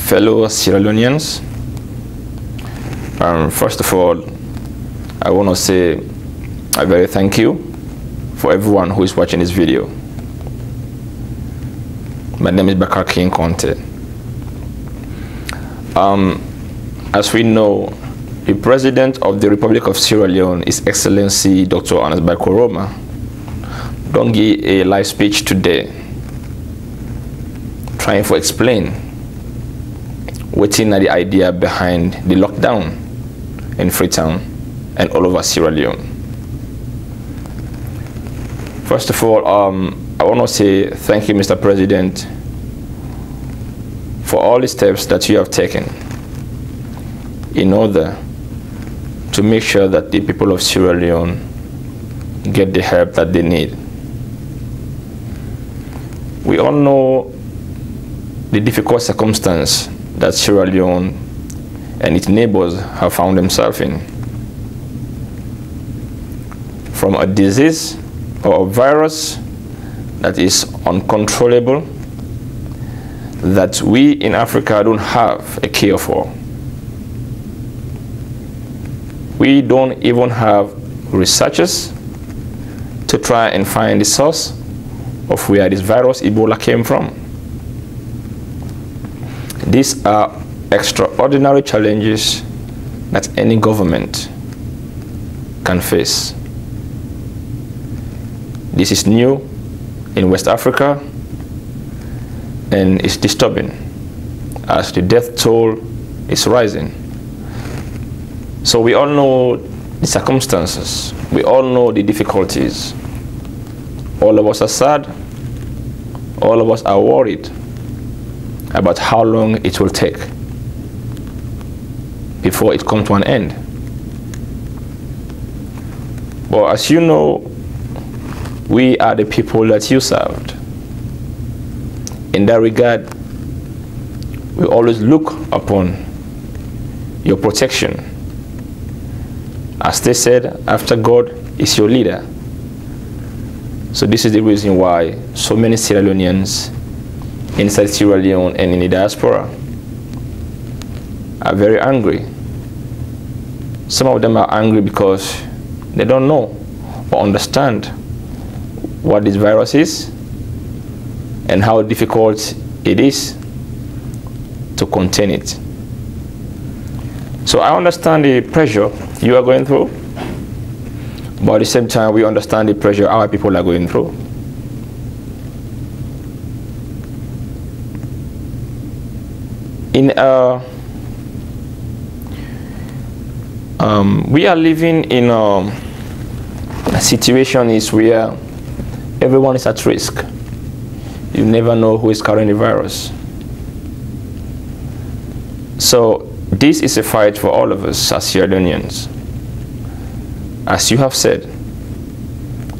Fellow Sierra Leoneans, first of all, I want to say a very thank you for everyone who is watching this video. My name is Bakar King Conte. As we know, the President of the Republic of Sierra Leone is Excellency Dr. Anas Bakoroma. Don't give a live speech today trying to explain what's in the idea behind the lockdown in Freetown and all over Sierra Leone. First of all, I want to say thank you, Mr. President, for all the steps that you have taken in order to make sure that the people of Sierra Leone get the help that they need. We all know the difficult circumstance that Sierra Leone and its neighbors have found themselves in. From a disease or a virus that is uncontrollable, that we in Africa don't have a cure for. We don't even have researchers to try and find the source of where this virus Ebola came from. These are extraordinary challenges that any government can face. This is new in West Africa, and it's disturbing as the death toll is rising. So we all know the circumstances, we all know the difficulties. All of us are sad, all of us are worried about how long it will take before it comes to an end. But as you know, we are the people that you served. In that regard, we always look upon your protection. As they said, after God is your leader. So this is the reason why so many Sierra Leoneans inside Sierra Leone and in the diaspora are very angry. Some of them are angry because they don't know or understand what this virus is and how difficult it is to contain it. So I understand the pressure you are going through, but at the same time we understand the pressure our people are going through. We are living in a situation where everyone is at risk. You never know who is carrying the virus. So this is a fight for all of us as Sierra Leoneans. As you have said,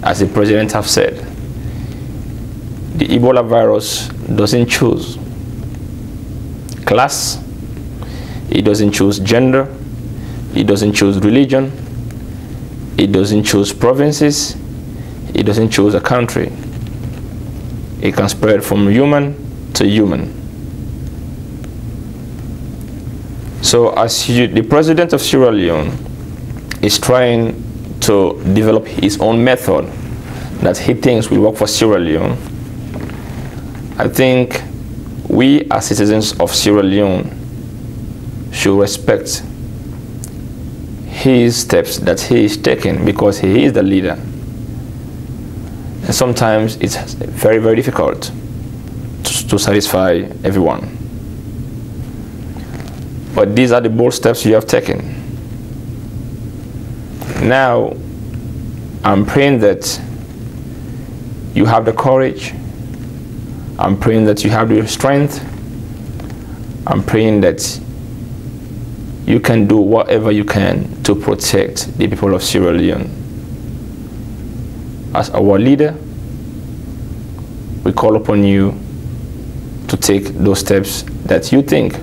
as the President have said, the Ebola virus doesn't choose class, it doesn't choose gender, it doesn't choose religion, it doesn't choose provinces, it doesn't choose a country. It can spread from human to human. So as the President of Sierra Leone is trying to develop his own method that he thinks will work for Sierra Leone, I think we as citizens of Sierra Leone should respect his steps that he is taking, because he is the leader. And sometimes it's very, very difficult to satisfy everyone. But these are the bold steps you have taken. Now, I'm praying that you have the courage. I'm praying that you have the strength. I'm praying that you can do whatever you can to protect the people of Sierra Leone. As our leader, we call upon you to take those steps that you think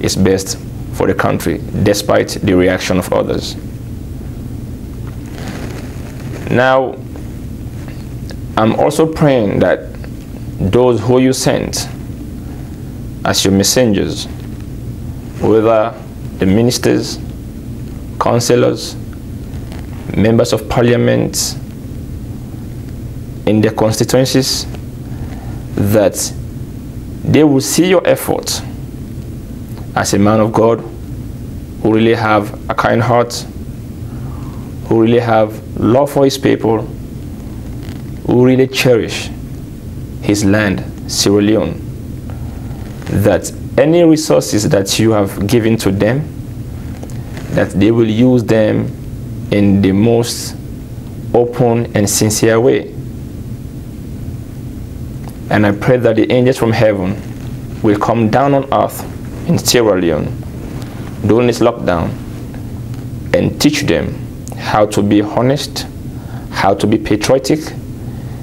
is best for the country, despite the reaction of others. Now, I'm also praying that those who you sent as your messengers, whether the ministers, councillors, members of parliament in their constituencies, that they will see your effort as a man of God who really have a kind heart, who really have love for his people, who really cherish his land, Sierra Leone, that any resources that you have given to them, that they will use them in the most open and sincere way. And I pray that the angels from heaven will come down on earth in Sierra Leone during this lockdown and teach them how to be honest, how to be patriotic,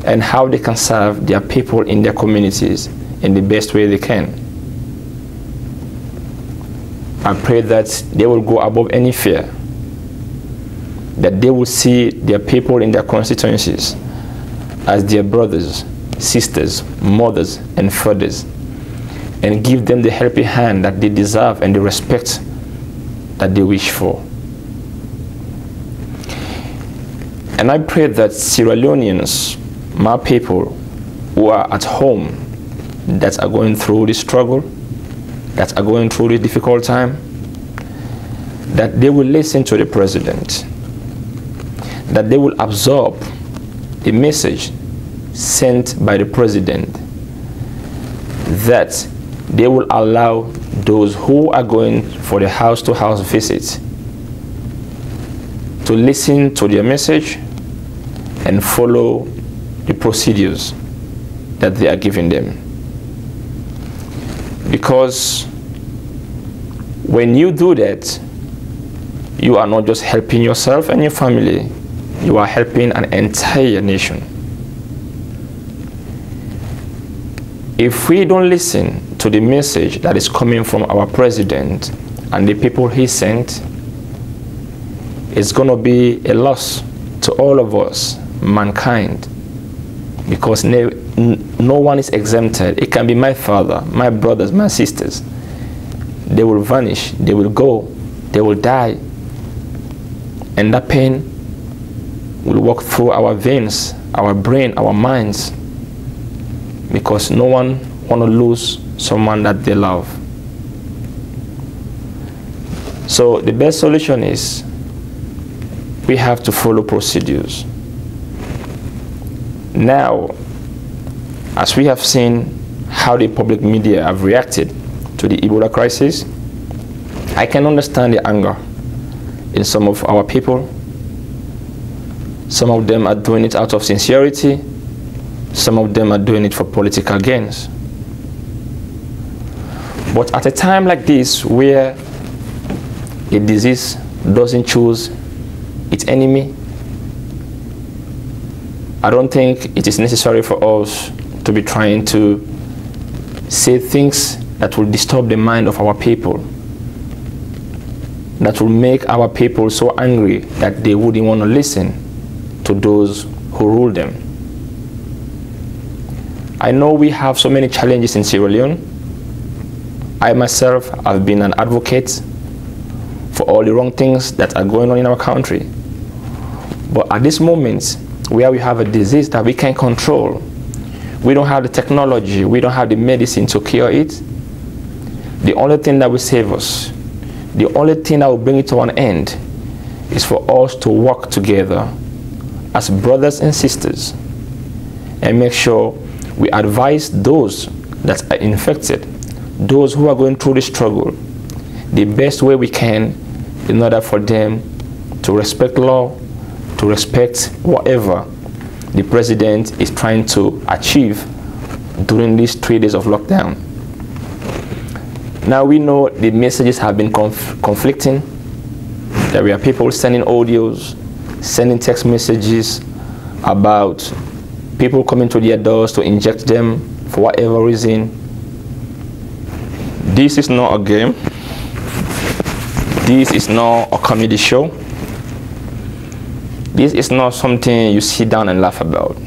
and how they can serve their people in their communities in the best way they can. I pray that they will go above any fear, that they will see their people in their constituencies as their brothers, sisters, mothers, and fathers, and give them the helping hand that they deserve and the respect that they wish for. And I pray that Sierra Leoneans, my people who are at home, that are going through this struggle, that are going through this difficult time, that they will listen to the president, that they will absorb the message sent by the president, that they will allow those who are going for the house-to-house visit to listen to their message and follow the procedures that they are giving them. Because when you do that, you are not just helping yourself and your family, you are helping an entire nation. If we don't listen to the message that is coming from our president and the people he sent, it's going to be a loss to all of us, mankind, because no one is exempted. It can be my father, my brothers, my sisters. They will vanish, they will go, they will die, and that pain will walk through our veins, our brain, our minds, because no one want to lose someone that they love. So the best solution is we have to follow procedures. Now, as we have seen how the public media have reacted to the Ebola crisis, I can understand the anger in some of our people. Some of them are doing it out of sincerity. Some of them are doing it for political gains. But at a time like this, where a disease doesn't choose its enemy, I don't think it is necessary for us to be trying to say things that will disturb the mind of our people, that will make our people so angry that they wouldn't want to listen to those who rule them. I know we have so many challenges in Sierra Leone. I myself have been an advocate for all the wrong things that are going on in our country. But at this moment, where we have a disease that we can't control, we don't have the technology, we don't have the medicine to cure it, the only thing that will save us, the only thing that will bring it to an end, is for us to work together as brothers and sisters and make sure we advise those that are infected, those who are going through the struggle, the best way we can in order for them to respect law, to respect whatever the president is trying to achieve during these 3 days of lockdown. Now we know the messages have been conflicting. There were people sending audios, sending text messages about people coming to their doors to inject them for whatever reason. This is not a game. This is not a comedy show. This is not something you sit down and laugh about.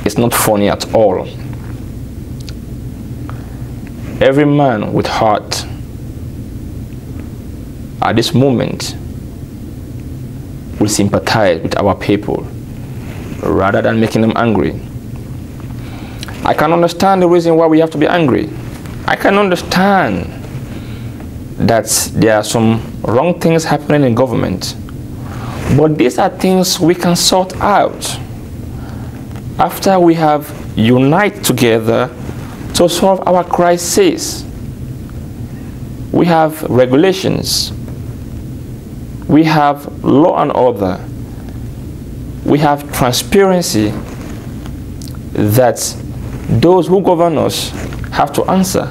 It's not funny at all. every man with heart at this moment will sympathize with our people rather than making them angry. I can understand the reason why we have to be angry. I can understand that there are some wrong things happening in government, but these are things we can sort out after we have united together to solve our crisis. We have regulations, we have law and order, we have transparency that those who govern us have to answer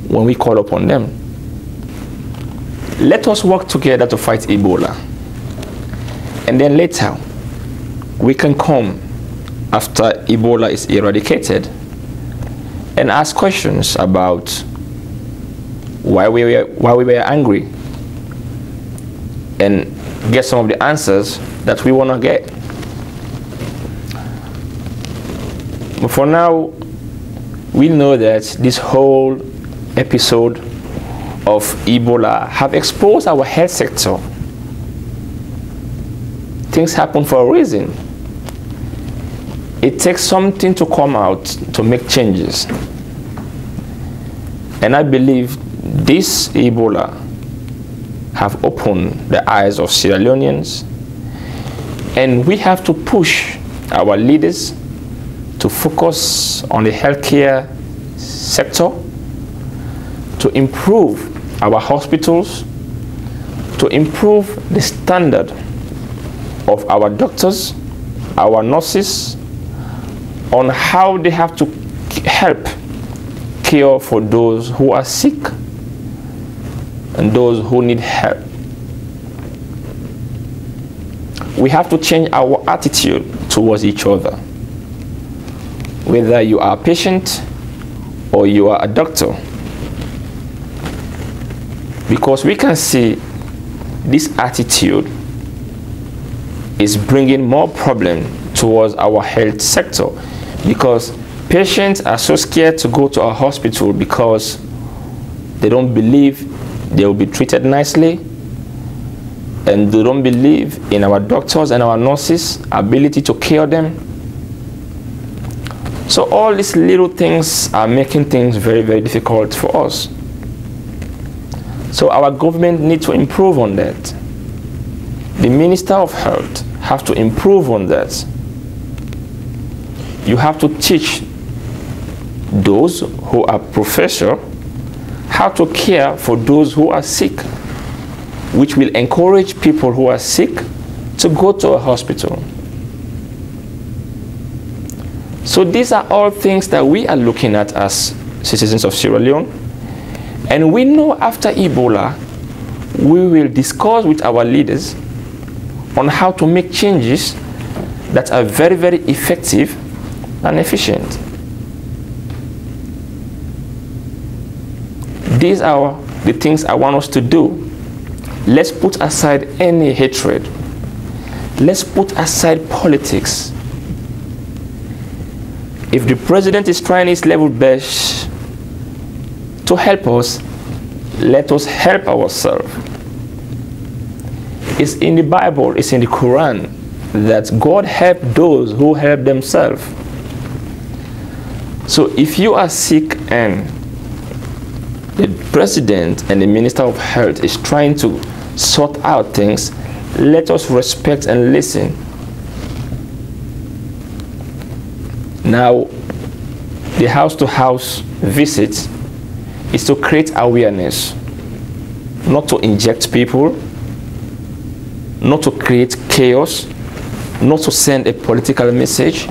when we call upon them. Let us work together to fight Ebola, and then later we can come after Ebola is eradicated and ask questions about why we were angry and get some of the answers that we want to get. But for now, we know that this whole episode of Ebola have exposed our health sector. Things happen for a reason. It takes something to come out to make changes. And I believe this Ebola have opened the eyes of Sierra Leoneans, and we have to push our leaders to focus on the healthcare sector, to improve our hospitals, to improve the standard of our doctors, our nurses, on how they have to help care for those who are sick and those who need help. We have to change our attitude towards each other. Whether you are a patient or you are a doctor. Because we can see this attitude is bringing more problem towards our health sector, because patients are so scared to go to a hospital because they don't believe they will be treated nicely, and they don't believe in our doctors and our nurses' ability to care them. So all these little things are making things very, very difficult for us. So our government needs to improve on that. The Minister of Health have to improve on that. You have to teach those who are professors how to care for those who are sick, which will encourage people who are sick to go to a hospital. So these are all things that we are looking at as citizens of Sierra Leone. And we know after Ebola, we will discuss with our leaders on how to make changes that are very, very effective and efficient. These are the things I want us to do. Let's put aside any hatred. Let's put aside politics. If the president is trying his level best to help us, let us help ourselves. It's in the Bible, it's in the Quran, that God help those who help themselves. So if you are sick and the president and the Minister of Health is trying to sort out things, let us respect and listen. Now, the house-to-house visit is to create awareness, not to inject people, not to create chaos, not to send a political message,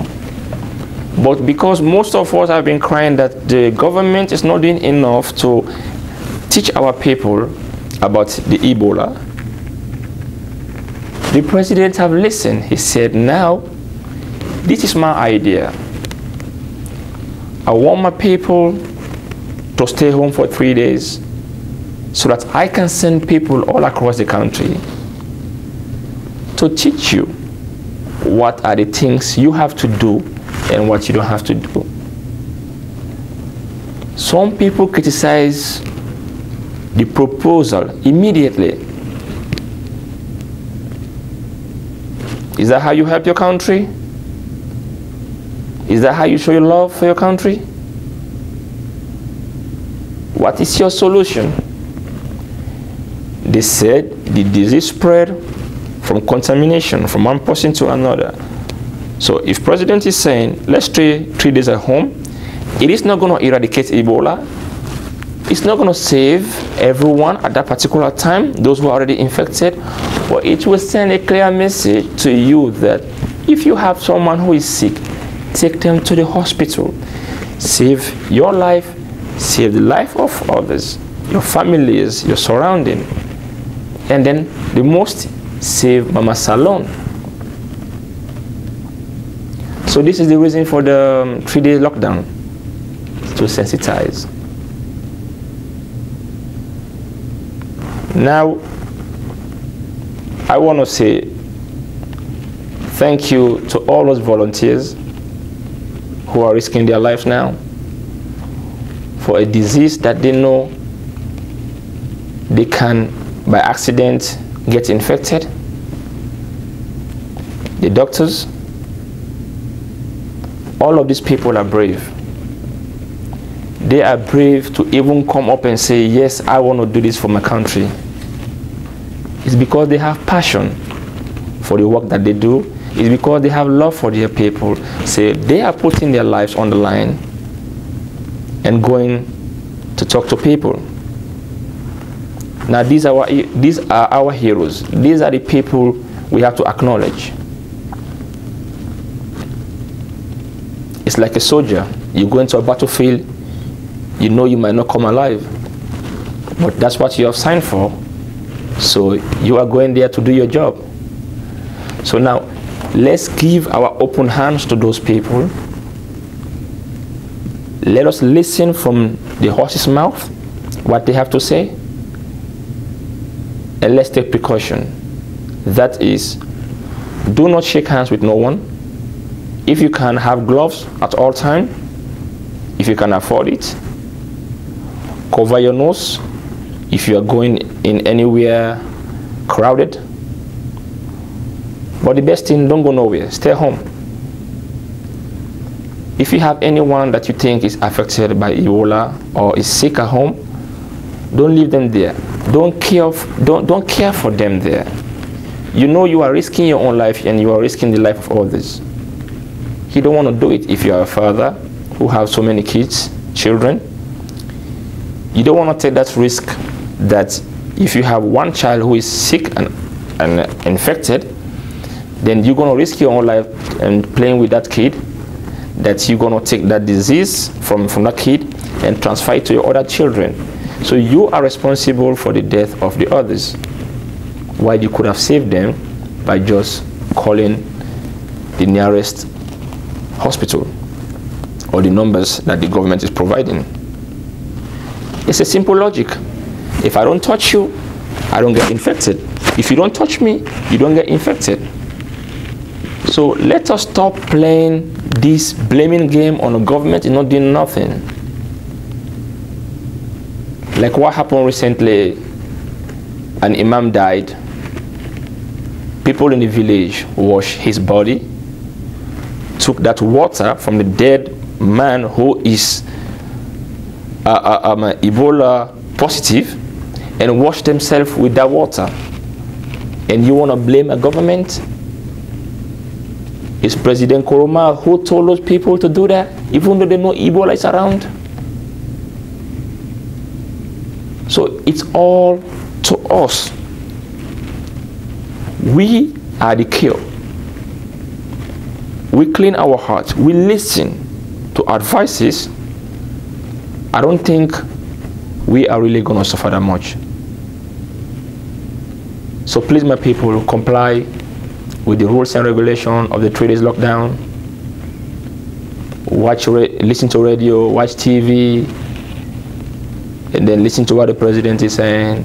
but because most of us have been crying that the government is not doing enough to teach our people about the Ebola. The president have listened. He said, now, this is my idea. I want my people to stay home for 3 days so that I can send people all across the country to teach you what are the things you have to do and what you don't have to do. Some people criticize the proposal immediately. Is that how you help your country? Is that how you show your love for your country? What is your solution? They said the disease spread from contamination from one person to another. So if President is saying, let's stay 3 days at home, it is not going to eradicate Ebola. It's not going to save everyone at that particular time, those who are already infected, but it will send a clear message to you that if you have someone who is sick, take them to the hospital. Save your life, save the life of others, your families, your surrounding. And then the most, save Mama Salon. So this is the reason for the 3-day lockdown, to sensitize. Now, I want to say thank you to all those volunteers who are risking their lives now for a disease that they know they can, by accident, get infected. The doctors, all of these people are brave. They are brave to even come up and say, yes, I want to do this for my country. It's because they have passion for the work that they do. It's because they have love for their people. So they are putting their lives on the line and going to talk to people. Now these are our heroes. These are the people we have to acknowledge. It's like a soldier. You go into a battlefield, you know you might not come alive, but that's what you have signed for. So you are going there to do your job. So now, let's give our open hands to those people. Let us listen from the horse's mouth, what they have to say, and let's take precaution. That is, do not shake hands with no one. If you can, have gloves at all times, if you can afford it. Cover your nose if you are going in anywhere crowded. But the best thing, don't go nowhere. Stay home. If you have anyone that you think is affected by Ebola or is sick at home, don't leave them there. Don't care for them there. You know you are risking your own life and you are risking the life of others. You don't want to do it if you are a father who has so many kids, children. You don't want to take that risk that if you have one child who is sick and infected, then you're going to risk your own life and playing with that kid, that you're going to take that disease from that kid and transfer it to your other children. So you are responsible for the death of the others, while you could have saved them by just calling the nearest hospital or the numbers that the government is providing. It's a simple logic. If I don't touch you, I don't get infected. If you don't touch me, you don't get infected. So let us stop playing this blaming game on the government and not doing nothing. Like what happened recently, an imam died. People in the village washed his body, took that water from the dead man who is Ebola positive, and washed themselves with that water. And you want to blame a government? It's President Koroma who told those people to do that, even though they know Ebola is around. So it's all to us. We are the cure. We clean our hearts. We listen to advices. I don't think we are really going to suffer that much. So please, my people, comply with the rules and regulations of the 3 days lockdown. Listen to radio, watch TV, and then listen to what the president is saying,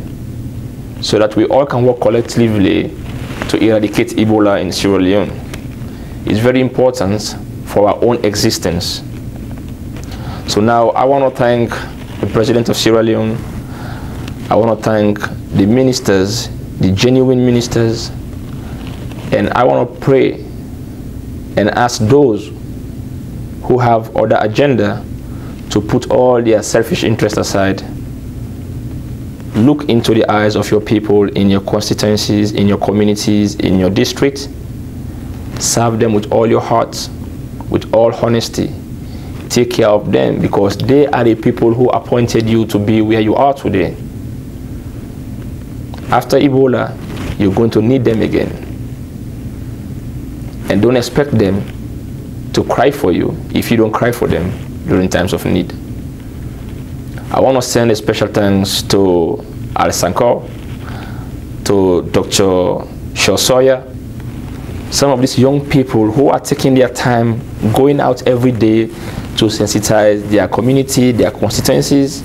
so that we all can work collectively to eradicate Ebola in Sierra Leone. It's very important for our own existence. So now I want to thank the president of Sierra Leone. I want to thank the ministers, the genuine ministers, and I want to pray and ask those who have other agenda to put all their selfish interests aside. Look into the eyes of your people in your constituencies, in your communities, in your district. Serve them with all your heart, with all honesty. Take care of them, because they are the people who appointed you to be where you are today. After Ebola, you're going to need them again. And don't expect them to cry for you if you don't cry for them during times of need. I want to send a special thanks to Al Sankor, to Dr. Sawyer, some of these young people who are taking their time, going out every day to sensitize their community, their constituencies.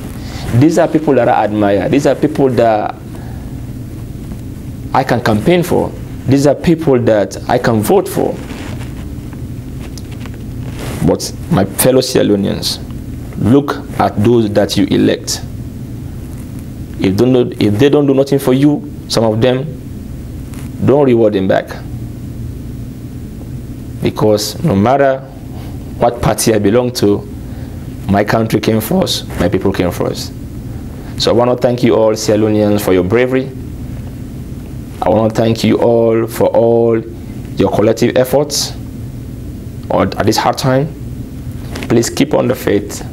These are people that I admire. These are people that I can campaign for. These are people that I can vote for. But my fellow Sierra Leoneans, look at those that you elect. If they don't do nothing for you, some of them, don't reward them back. Because no matter what party I belong to, my country came first, my people came first. So I want to thank you all, Sierra Leoneans, for your bravery. I want to thank you all for all your collective efforts at this hard time. Please keep on the faith.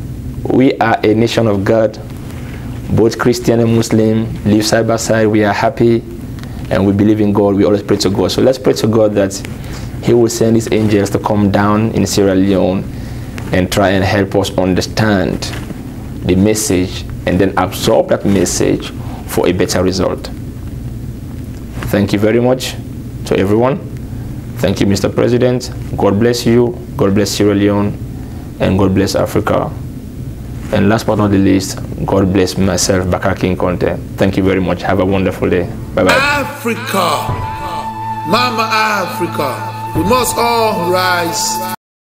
We are a nation of God. Both Christian and Muslim live side by side. We are happy and we believe in God. We always pray to God. So let's pray to God that He will send His angels to come down in Sierra Leone and try and help us understand the message and then absorb that message for a better result. Thank you very much to everyone. Thank you, Mr. President. God bless you. God bless Sierra Leone. And God bless Africa. And last but not the least, God bless myself, Bakar King Conte. Thank you very much. Have a wonderful day. Bye-bye. Africa, Mama Africa, we must all rise.